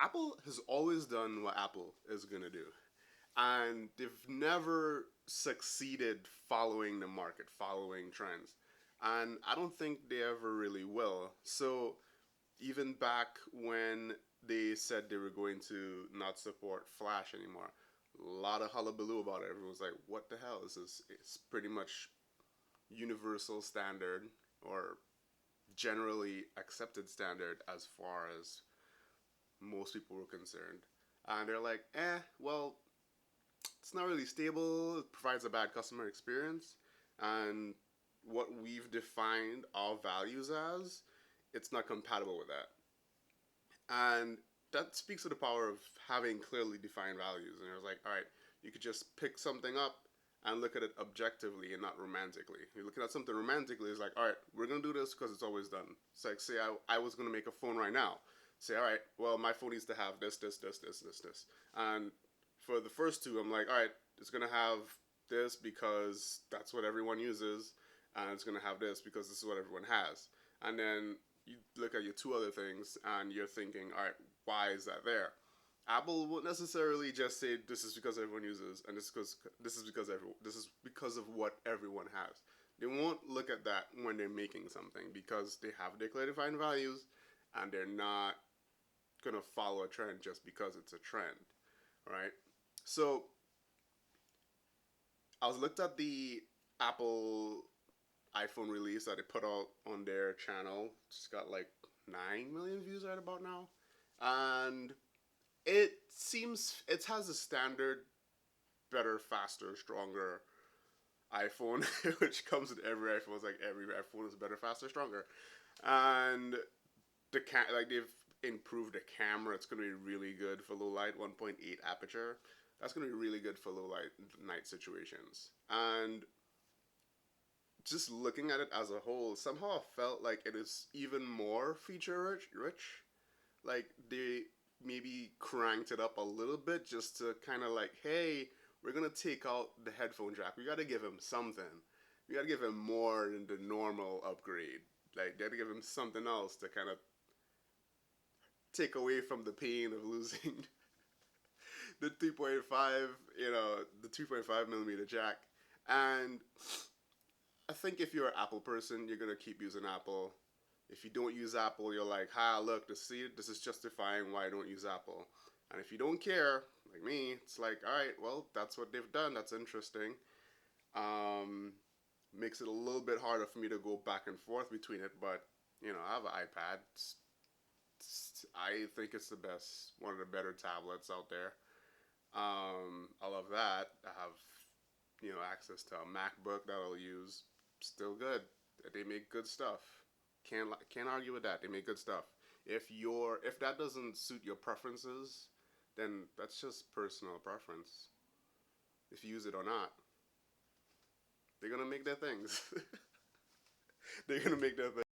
Apple has always done what Apple is gonna do, and they've never succeeded following the market, following trends, and I don't think they ever really will. So even back when they said they were going to not support Flash anymore, a lot of hullabaloo about it. Everyone was like, "What the hell is this?" It's pretty much universal standard or generally accepted standard as far as most people were concerned. And they're like, well, it's not really stable. It provides a bad customer experience. And what we've defined our values as, it's not compatible with that. And that speaks to the power of having clearly defined values. And it was like, all right, you could just pick something up and look at it objectively and not romantically. You're looking at something romantically, it's like, all right, we're going to do this because it's always done. It's like, say I was going to make a phone right now. Say, all right, well, my phone needs to have this. And for the first two, I'm like, all right, it's going to have this because that's what everyone uses. And it's going to have this because this is what everyone has. And then you look at your two other things and you're thinking, all right, why is that there? Apple won't necessarily just say this is because everyone uses, and this is because of what everyone has. They won't look at that when they're making something because they have their clear defined values, and they're not gonna follow a trend just because it's a trend, right? So I was looked at the Apple iPhone release that they put out on their channel. It's got like 9 million views right about now, and it has a standard better, faster, stronger iPhone, which comes with every iPhone. It's like every iPhone is better, faster, stronger, and like they've improved the camera. It's gonna be really good for low light, 1.8 aperture. That's gonna be really good for low light night situations. And just looking at it as a whole, somehow I felt like it is even more feature rich. Like they maybe cranked it up a little bit just to kind of like, hey, we're gonna take out the headphone jack. We gotta give him something. We gotta give him more than the normal upgrade. Like, they gotta give him something else to kind of take away from the pain of losing the 3.5, the 2.5 millimeter jack. And I think if you're an Apple person, you're gonna keep using Apple. If you don't use Apple, you're like, look, this is justifying why I don't use Apple. And if you don't care, like me, it's like, all right, well, that's what they've done. That's interesting. Um, Makes it a little bit harder for me to go back and forth between it, but I have an iPad. I think it's the best, one of the better tablets out there. I love that. I have, access to a MacBook that I'll use. Still good. They make good stuff. Can't argue with that. They make good stuff. If that doesn't suit your preferences, then that's just personal preference. If you use it or not, they're gonna make their things. They're gonna make their things.